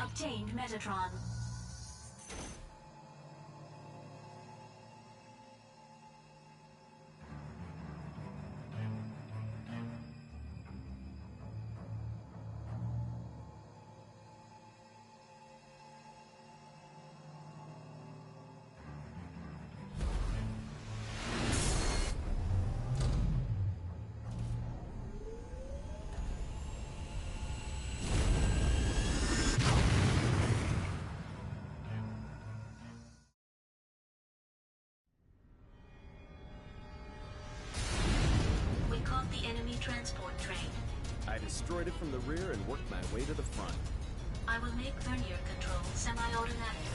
Obtained Metatron. The enemy transport train. I destroyed it from the rear and worked my way to the front. I will make vernier control semi-automatic.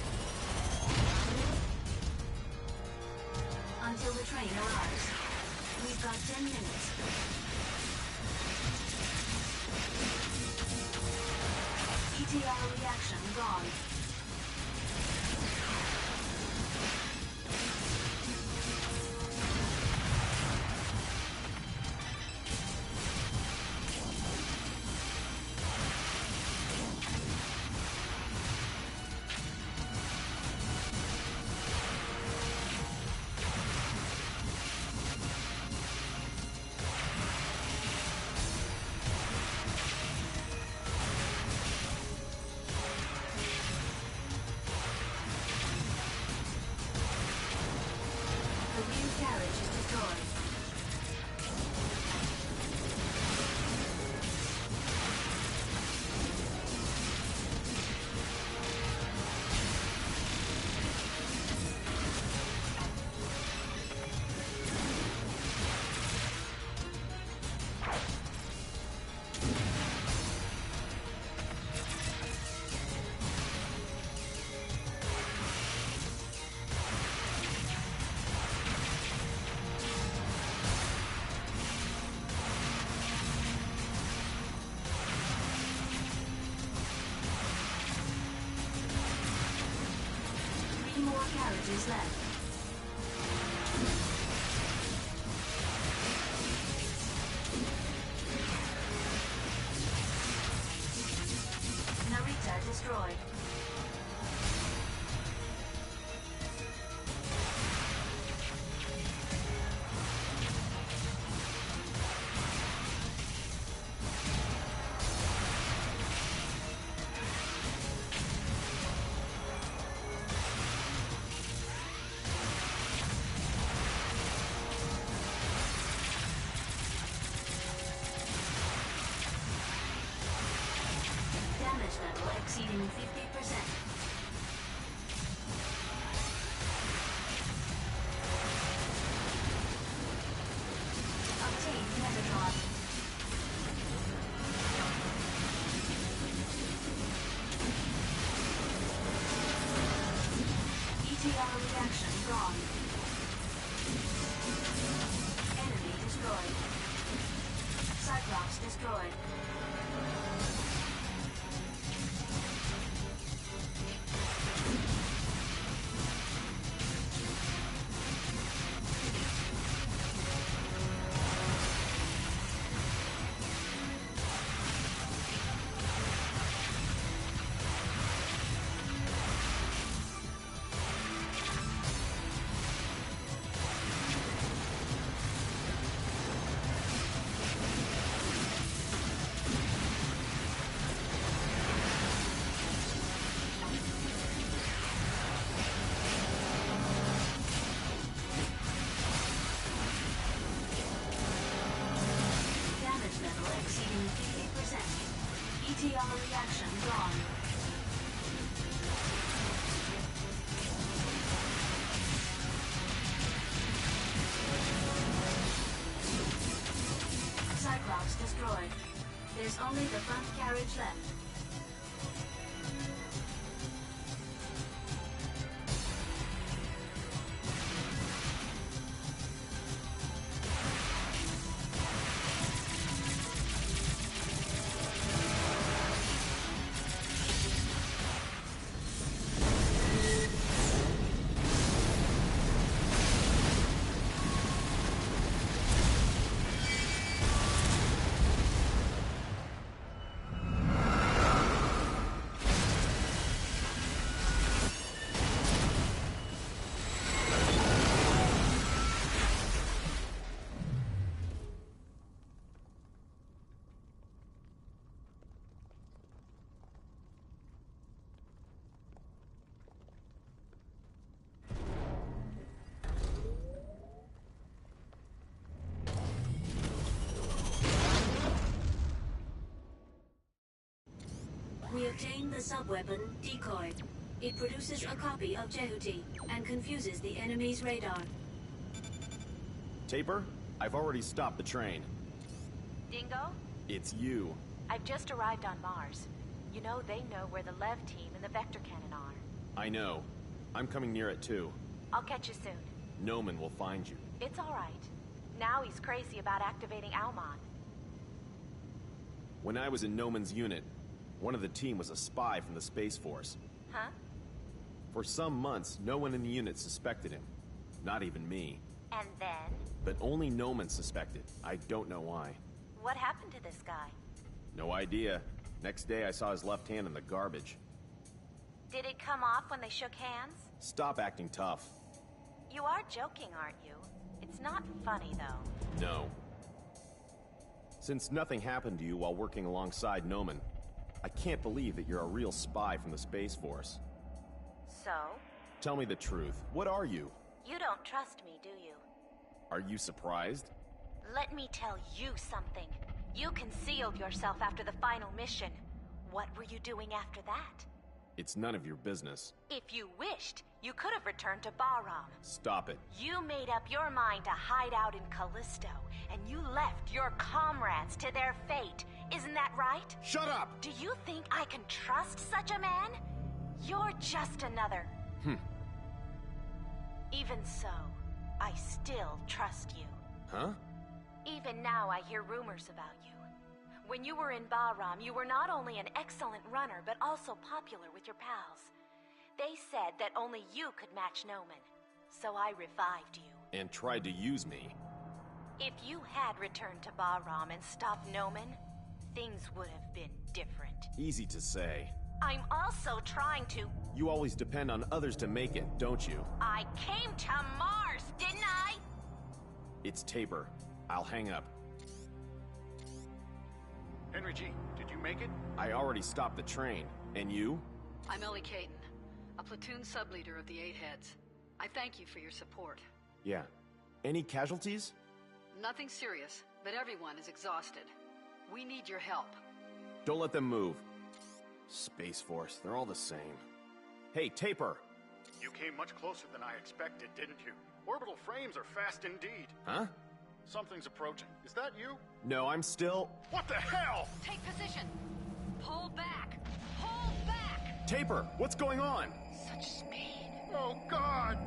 Until the train arrives. We've got 10 minutes. ETR reaction gone. Carriages left. Narita destroyed. Exceeding 50%. Obtained Metatron. ETR reaction gone. Enemy destroyed. Cyclops destroyed. ETR reaction gone. Cyclops destroyed. There's only the front carriage left. obtained the sub-weapon, Decoy. It produces a copy of Jehuti and confuses the enemy's radar. Taper, I've already stopped the train. Dingo? It's you. I've just arrived on Mars. You know they know where the Lev team and the Vector Cannon are. I know. I'm coming near it too. I'll catch you soon. Noman will find you. It's all right. Now he's crazy about activating Almon. When I was in Noman's unit, one of the team was a spy from the Space Force. Huh? For some months, no one in the unit suspected him. Not even me. And then? But only Noman suspected. I don't know why. What happened to this guy? No idea. Next day I saw his left hand in the garbage. Did it come off when they shook hands? Stop acting tough. You are joking, aren't you? It's not funny, though. No. Since nothing happened to you while working alongside Noman, I can't believe that you're a real spy from the Space Force. So? Tell me the truth. What are you? You don't trust me, do you? Are you surprised? Let me tell you something. You concealed yourself after the final mission. What were you doing after that? It's none of your business. If you wished, you could have returned to Bahram. Stop it. You made up your mind to hide out in Callisto, and you left your comrades to their fate. Isn't that right? Shut up! Do you think I can trust such a man? You're just another. Even so, I still trust you. Huh? Even now I hear rumors about you. When you were in Bahram, you were not only an excellent runner, but also popular with your pals. They said that only you could match Noman, so I revived you. And tried to use me. If you had returned to Bahram and stopped Noman, things would have been different. Easy to say. I'm also trying to... You always depend on others to make it, don't you? I came to Mars, didn't I? It's Taper. I'll hang up. Henry G., did you make it? I already stopped the train. And you? I'm Ellie Caden, a platoon sub-leader of the Eight Heads. I thank you for your support. Yeah. Any casualties? Nothing serious, but everyone is exhausted. We need your help. Don't let them move. Space Force, they're all the same. Hey, Taper! You came much closer than I expected, didn't you? Orbital frames are fast indeed. Huh? Something's approaching. Is that you? No, I'm still... What the hell? Take position! Pull back! Pull back! Taper, what's going on? Such speed! Oh, God!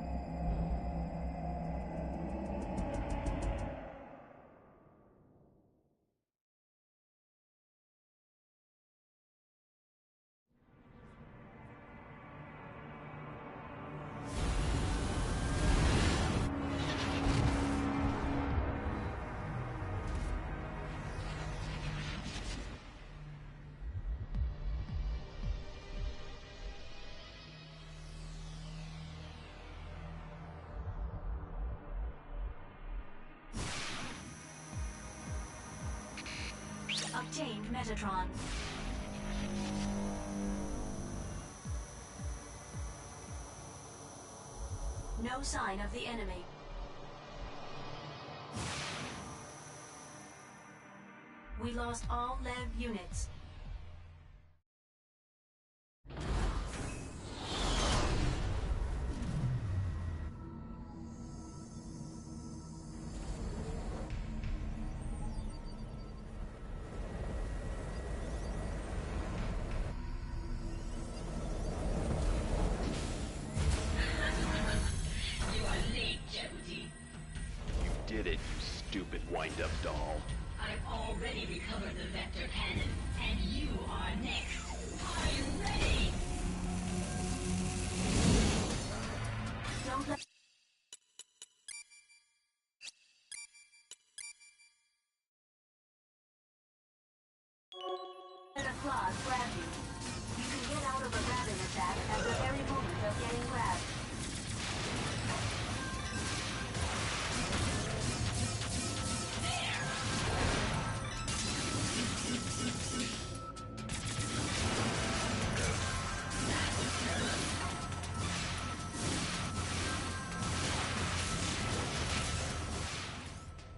Obtained Metatron. No sign of the enemy. We lost all Lev units. Did it, you stupid wind-up doll. I've already recovered the Vector Cannon, and you are next. Are you ready? Don't let... Let a claw grab you. You can get out of a grabbing attack at the very moment of getting grabbed.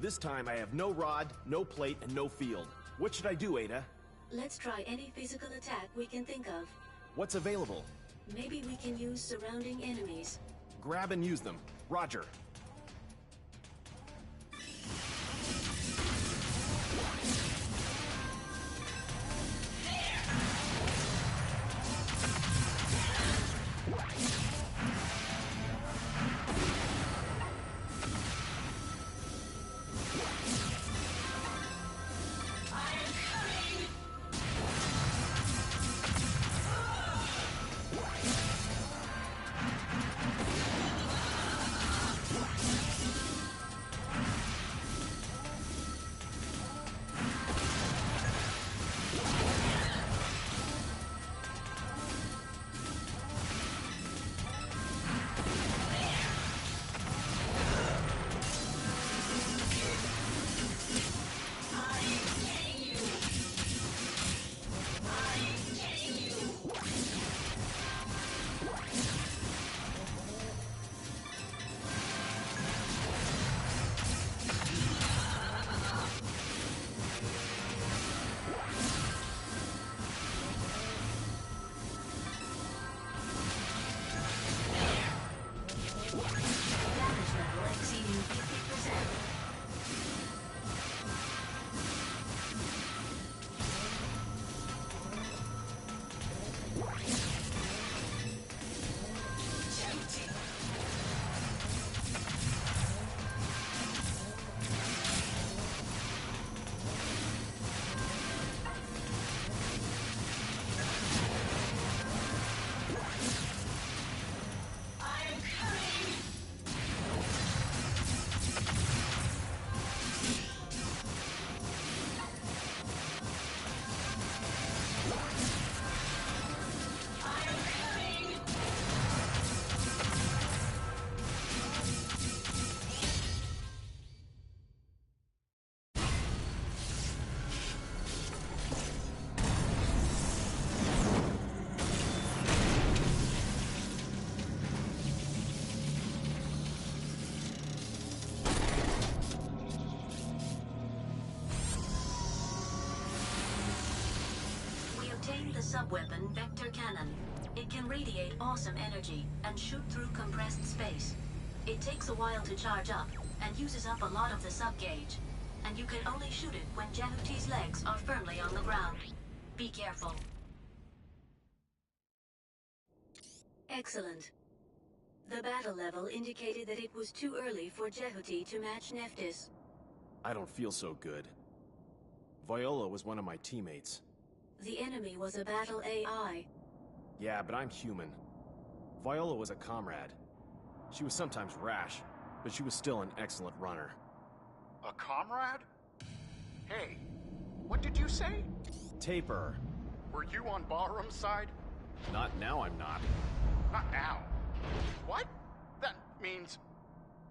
This time I have no rod, no plate, and no field. What should I do, Ada? Let's try any physical attack we can think of. What's available? Maybe we can use surrounding enemies. Grab and use them. Roger. The sub-weapon Vector Cannon. It can radiate awesome energy and shoot through compressed space. It takes a while to charge up and uses up a lot of the sub-gauge. And you can only shoot it when Jehuti's legs are firmly on the ground. Be careful. Excellent. The battle level indicated that it was too early for Jehuti to match Nephthys. I don't feel so good. Viola was one of my teammates. The enemy was a battle AI. Yeah, but I'm human. Viola was a comrade. She was sometimes rash, but she was still an excellent runner. A comrade? Hey, what did you say? Taper. Were you on Bahram's side? Not now, I'm not. Not now. What? That means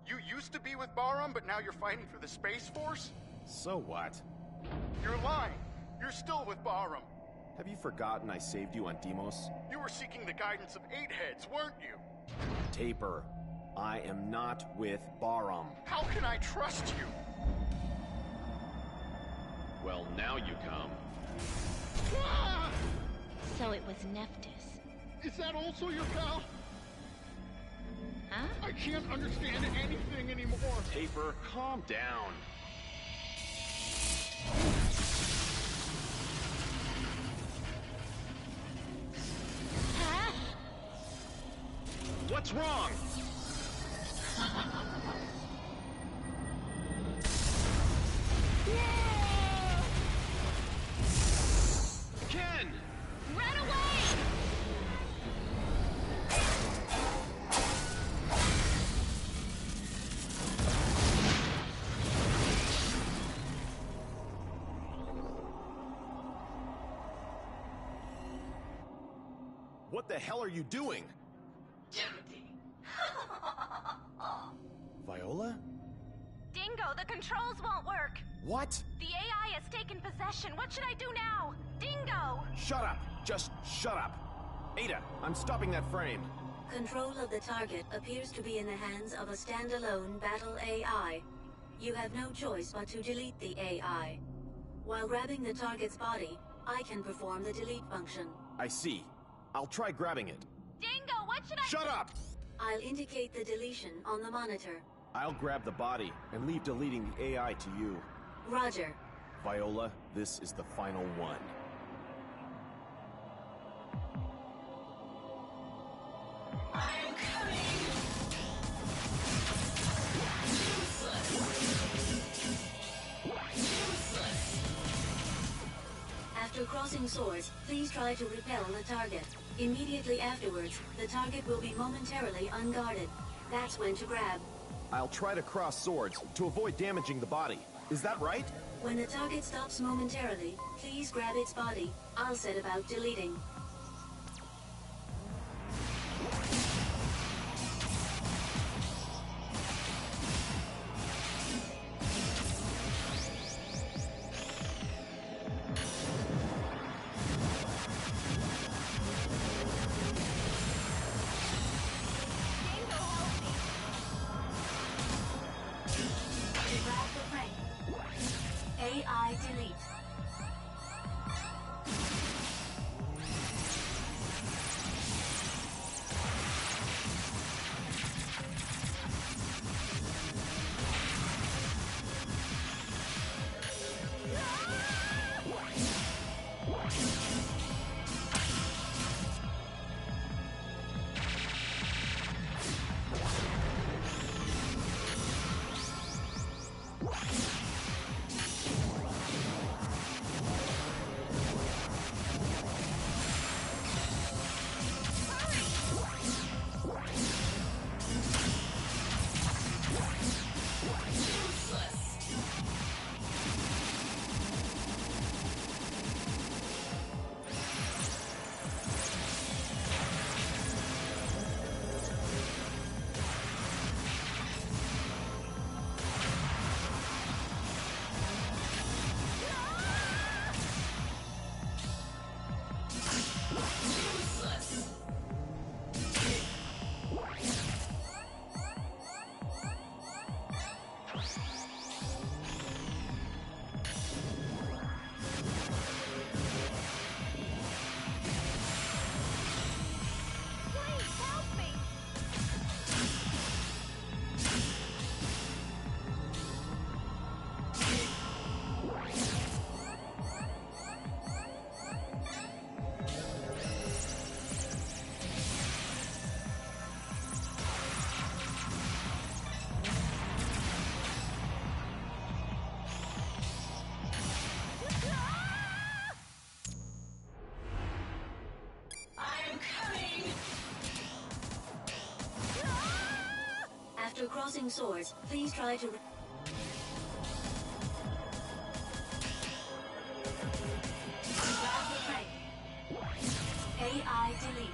you used to be with Bahram, but now you're fighting for the Space Force? So what? You're lying. You're still with Bahram. Have you forgotten I saved you on Deimos? You were seeking the guidance of Eight Heads, weren't you? Taper, I am not with Bahram. How can I trust you? Well, now you come. Ah! So it was Nephthys. Is that also your pal? Huh? I can't understand anything anymore. Taper, calm down. What's wrong? Ken! Run away! What the hell are you doing? Viola? Dingo, the controls won't work. What? The AI has taken possession. What should I do now? Dingo! Shut up! Just shut up! Ada, I'm stopping that frame. Control of the target appears to be in the hands of a standalone battle AI. You have no choice but to delete the AI. While grabbing the target's body, I can perform the delete function. I see. I'll try grabbing it. Dingo, what should I... Shut up! I'll indicate the deletion on the monitor. I'll grab the body and leave deleting the AI to you. Roger. Viola, this is the final one. I'm coming! After crossing swords, please try to repel the target. Immediately afterwards, the target will be momentarily unguarded. That's when to grab. I'll try to cross swords to avoid damaging the body. Is that right? When the target stops momentarily, please grab its body. I'll set about deleting. Grab the frame. AI delete. I'm coming! After crossing swords, please try to... Grab the frame. AI delete.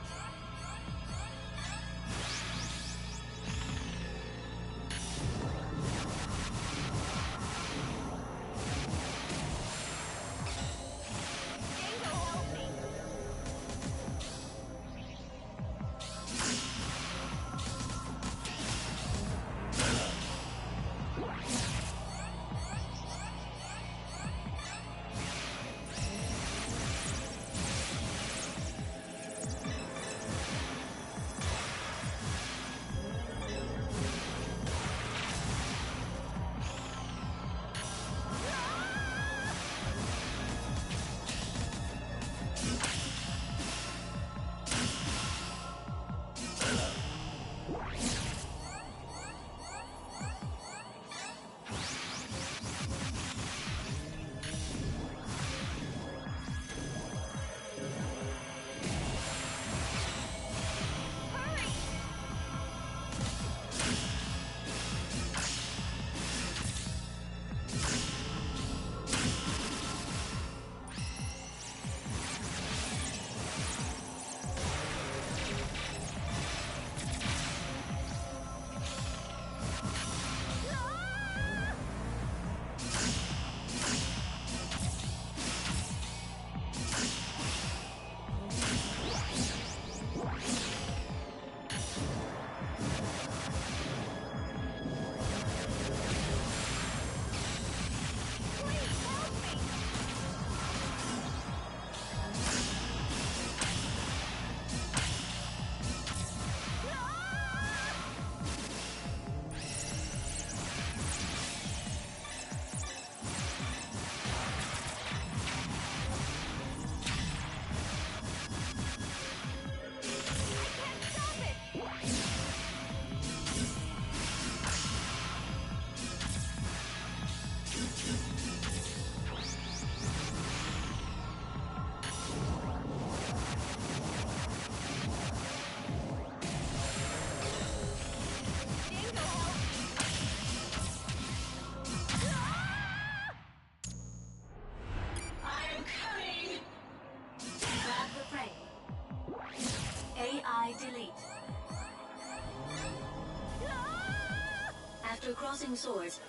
delete. After crossing swords,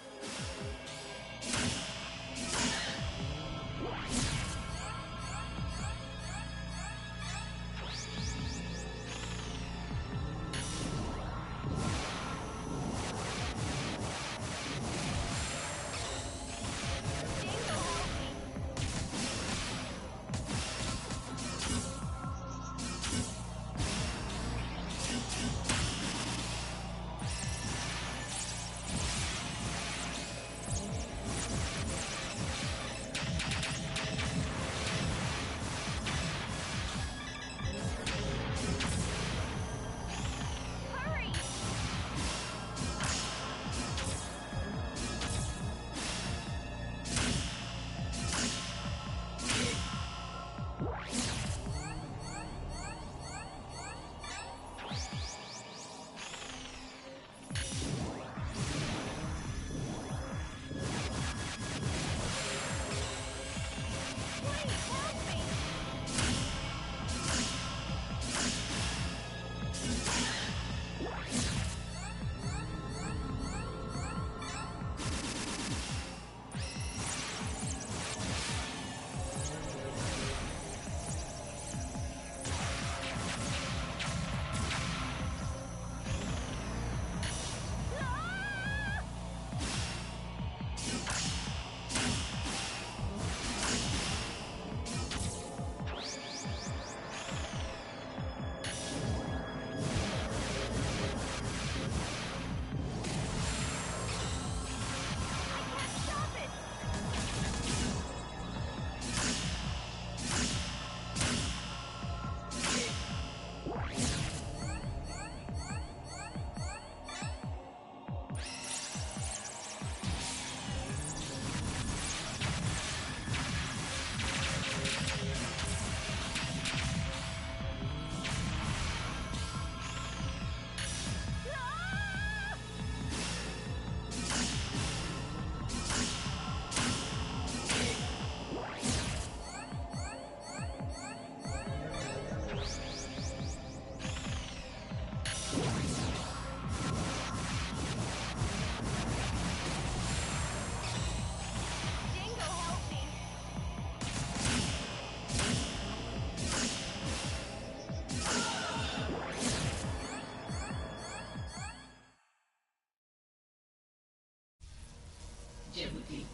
Jeopardy.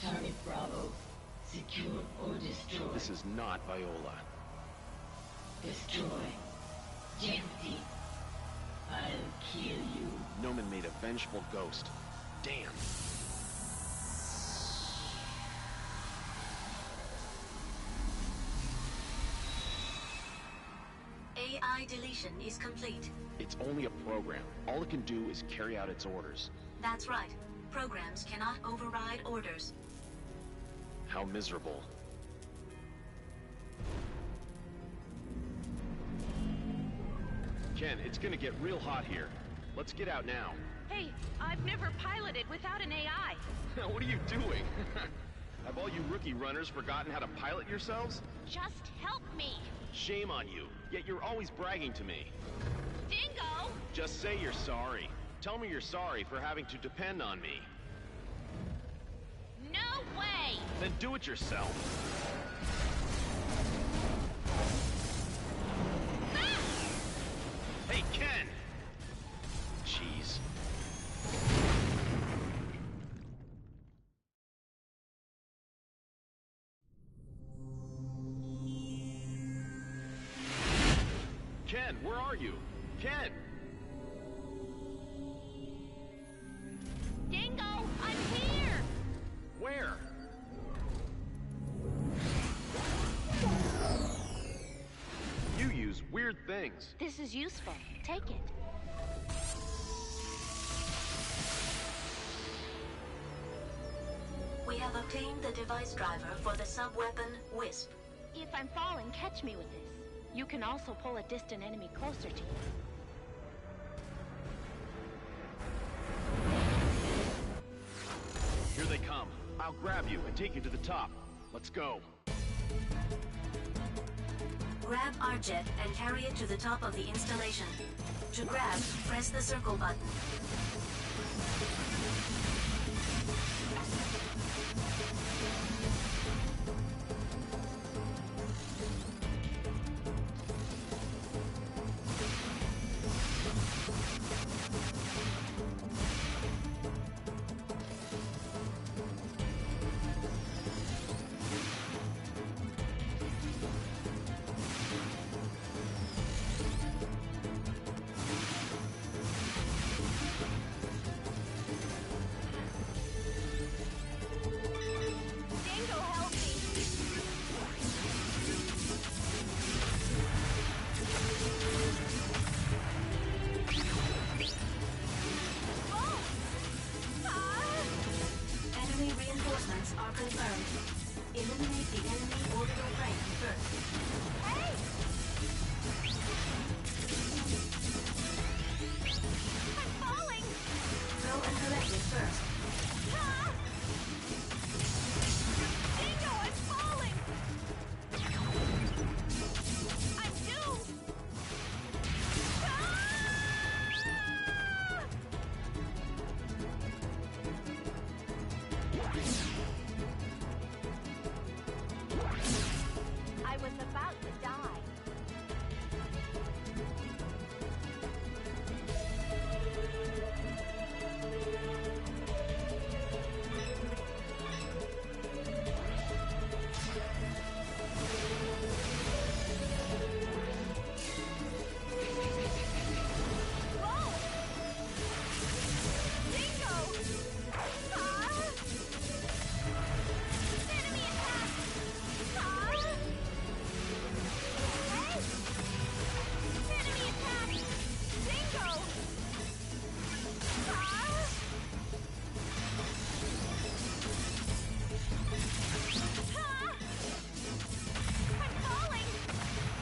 Target Bravo. Secure or destroy. This is not Viola. Destroy. Jeopardy. I'll kill you. Noman made a vengeful ghost. Damn. AI deletion is complete. It's only a program. All it can do is carry out its orders. That's right. Programs cannot override orders. How miserable. Ken, it's gonna get real hot here. Let's get out now. Hey, I've never piloted without an AI. What are you doing? Have all you rookie runners forgotten how to pilot yourselves? Just help me. Shame on you, yet you're always bragging to me. Dingo! Just say you're sorry. Tell me you're sorry for having to depend on me. No way! Then do it yourself. Ah! Hey, Ken! Jeez. Ken, where are you? Ken! Dingo, I'm here! Where? You use weird things. This is useful. Take it. We have obtained the device driver for the sub-weapon Wisp. If I'm falling, catch me with this. You can also pull a distant enemy closer to you. Here they come. I'll grab you and take you to the top. Let's go. Grab our jet and carry it to the top of the installation. To grab, press the circle button. Are confirmed. Eliminate the enemy orbital frame first. Hey! I'm falling! Go and collect it first. Ah! Dingo, I'm falling! I'm doomed! Ah! I was about to die. Whoa! Dingo! Ah! Enemy attack! Ah! Hey! Enemy attack! Dingo! Ah! Ah! I'm falling!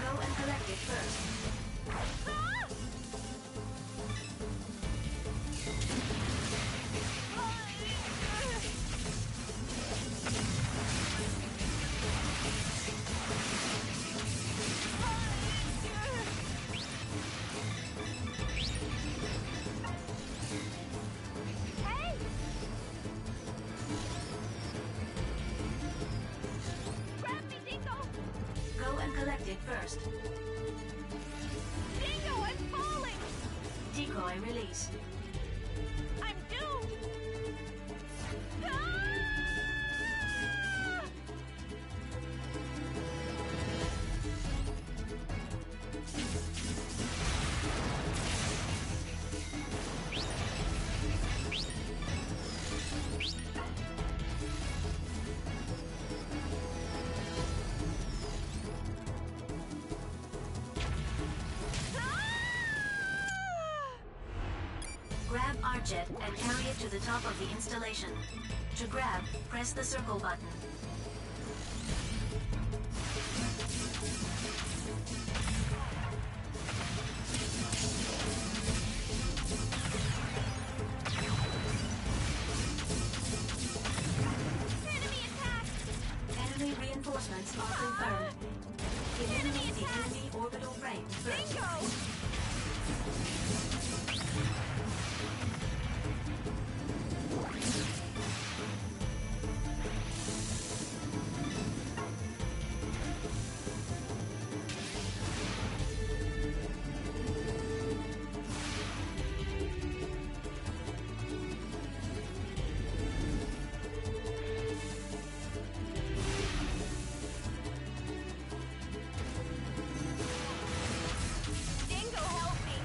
Go and collect it first. Ah! Hey! Grab me, Dingo! Go and collect it first. Dingo, I'm falling! Decoy release. I'm doomed! Ah! Grab our jet and carry it to the top of the installation. To grab, press the circle button. Enemy attack! Enemy reinforcements are confirmed. Eliminate the enemy orbital frame first. Dingo! Dingo, help me!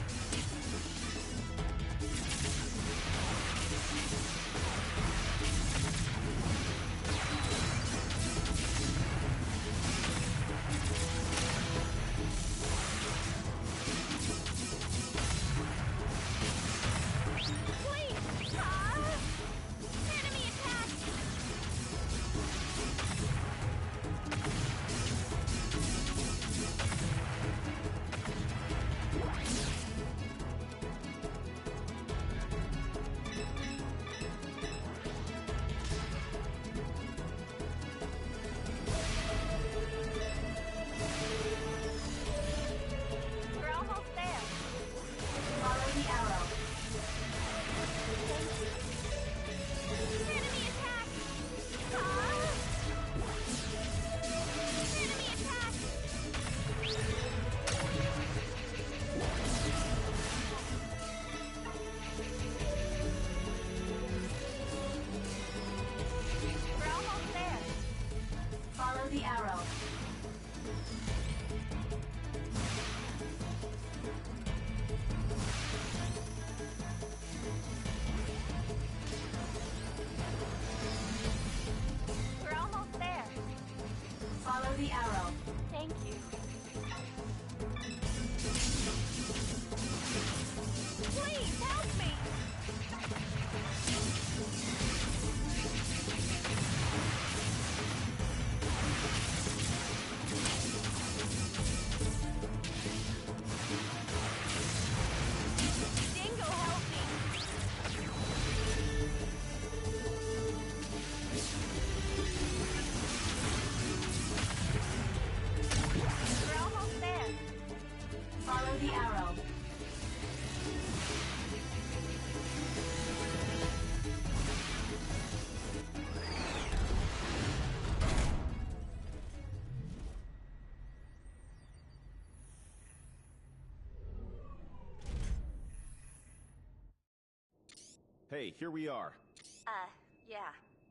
Thank you. Please help me! Dingo, help me! We're almost there. Follow the arrow. Hey, here we are. Yeah.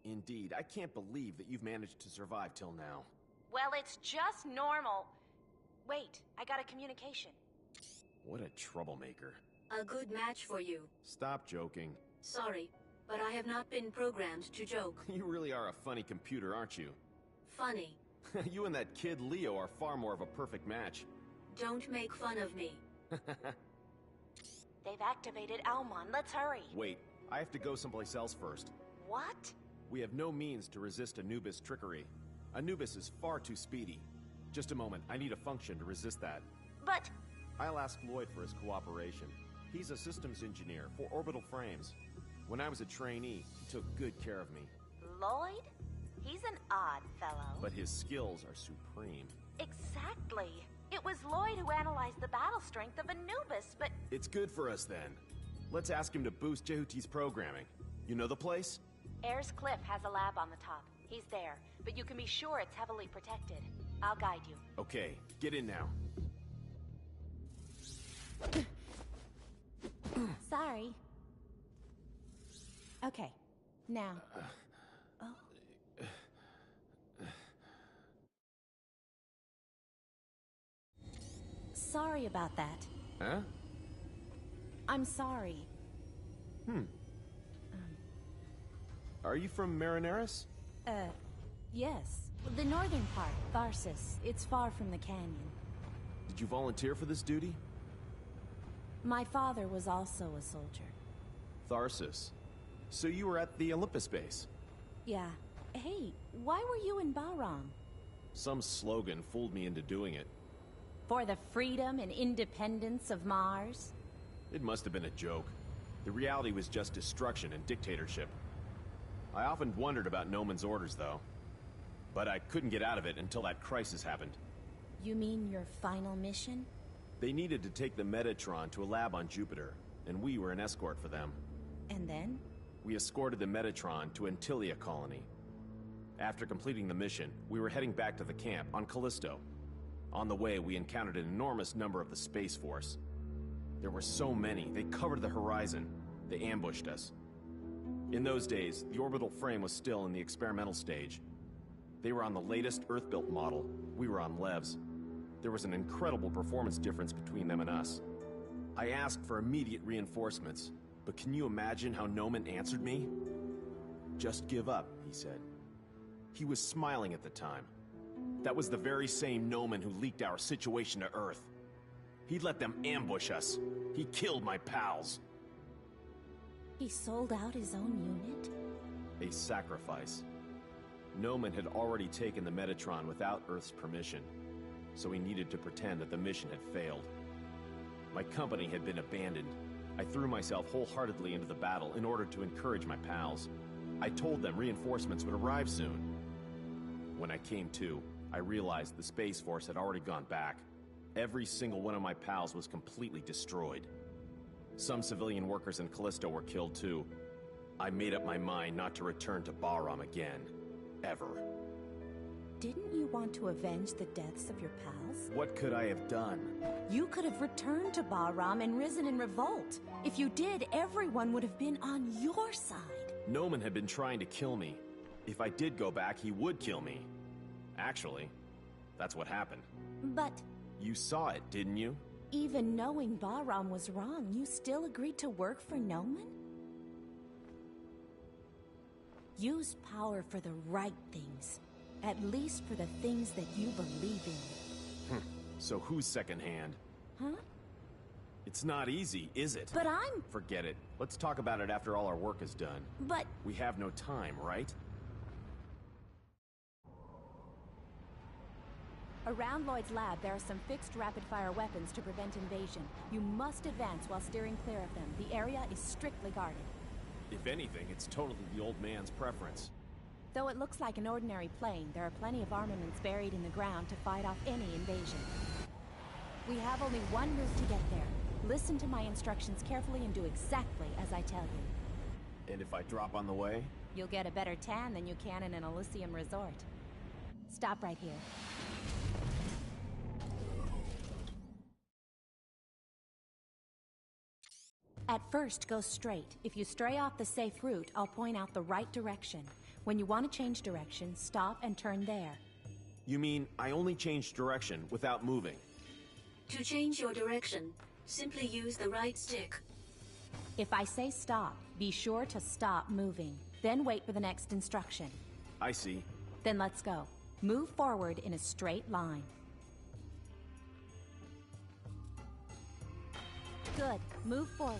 Indeed, I can't believe that you've managed to survive till now. Well, it's just normal. Wait, I got a communication. What a troublemaker. A good match for you. Stop joking. Sorry, but I have not been programmed to joke. You really are a funny computer, aren't you? Funny. You and that kid Leo are far more of a perfect match. Don't make fun of me. They've activated Almon. Let's hurry. Wait, I have to go someplace else first. What? We have no means to resist Anubis' trickery. Anubis is far too speedy. Just a moment, I need a function to resist that. But... I'll ask Lloyd for his cooperation. He's a systems engineer for orbital frames. When I was a trainee, he took good care of me. Lloyd? He's an odd fellow. But his skills are supreme. Exactly. It was Lloyd who analyzed the battle strength of Anubis, but... It's good for us then. Let's ask him to boost Jehuti's programming. You know the place? Ayers Cliff has a lab on the top. He's there, but you can be sure it's heavily protected. I'll guide you. Okay, get in now. Sorry. Okay, now. Oh. Sorry about that. Huh? I'm sorry. Are you from Marineris? Yes. The northern part, Tharsis. It's far from the canyon. Did you volunteer for this duty? My father was also a soldier. Tharsis. So you were at the Olympus base? Yeah. Hey, why were you in Bahram? Some slogan fooled me into doing it. For the freedom and independence of Mars? It must have been a joke. The reality was just destruction and dictatorship. I often wondered about Noman's orders, though. But I couldn't get out of it until that crisis happened. You mean your final mission? They needed to take the Metatron to a lab on Jupiter, and we were an escort for them. And then? We escorted the Metatron to Antilia colony. After completing the mission, we were heading back to the camp on Callisto. On the way, we encountered an enormous number of the Space Force. There were so many, they covered the horizon. They ambushed us. In those days, the orbital frame was still in the experimental stage. They were on the latest Earth-built model. We were on Levs. There was an incredible performance difference between them and us. I asked for immediate reinforcements, but can you imagine how Noman answered me? Just give up, he said. He was smiling at the time. That was the very same Noman who leaked our situation to Earth. He let them ambush us. He killed my pals. He sold out his own unit? A sacrifice. Noman had already taken the Metatron without Earth's permission, so he needed to pretend that the mission had failed. My company had been abandoned. I threw myself wholeheartedly into the battle in order to encourage my pals. I told them reinforcements would arrive soon. When I came to, I realized the Space Force had already gone back. Every single one of my pals was completely destroyed. Some civilian workers in Callisto were killed too. I made up my mind not to return to Bahram again. Ever. Didn't you want to avenge the deaths of your pals? What could I have done? You could have returned to Bahram and risen in revolt. If you did, everyone would have been on your side. Noman had been trying to kill me. If I did go back, he would kill me. Actually, that's what happened. But... You saw it, didn't you? Even knowing Bahram was wrong, you still agreed to work for Noman? Use power for the right things. At least for the things that you believe in. So who's secondhand? Huh? It's not easy, is it? But I'm... Forget it. Let's talk about it after all our work is done. But... We have no time, right? Around Lloyd's lab, there are some fixed rapid-fire weapons to prevent invasion. You must advance while steering clear of them. The area is strictly guarded. If anything, it's totally the old man's preference. Though it looks like an ordinary plane, there are plenty of armaments buried in the ground to fight off any invasion. We have only one route to get there. Listen to my instructions carefully and do exactly as I tell you. And if I drop on the way? You'll get a better tan than you can in an Elysium resort. Stop right here. At first, go straight. If you stray off the safe route, I'll point out the right direction. When you want to change direction, stop and turn there. You mean I only change direction without moving? To change your direction, simply use the right stick. If I say stop, be sure to stop moving. Then wait for the next instruction. I see. Then let's go. Move forward in a straight line. Good. Move forward.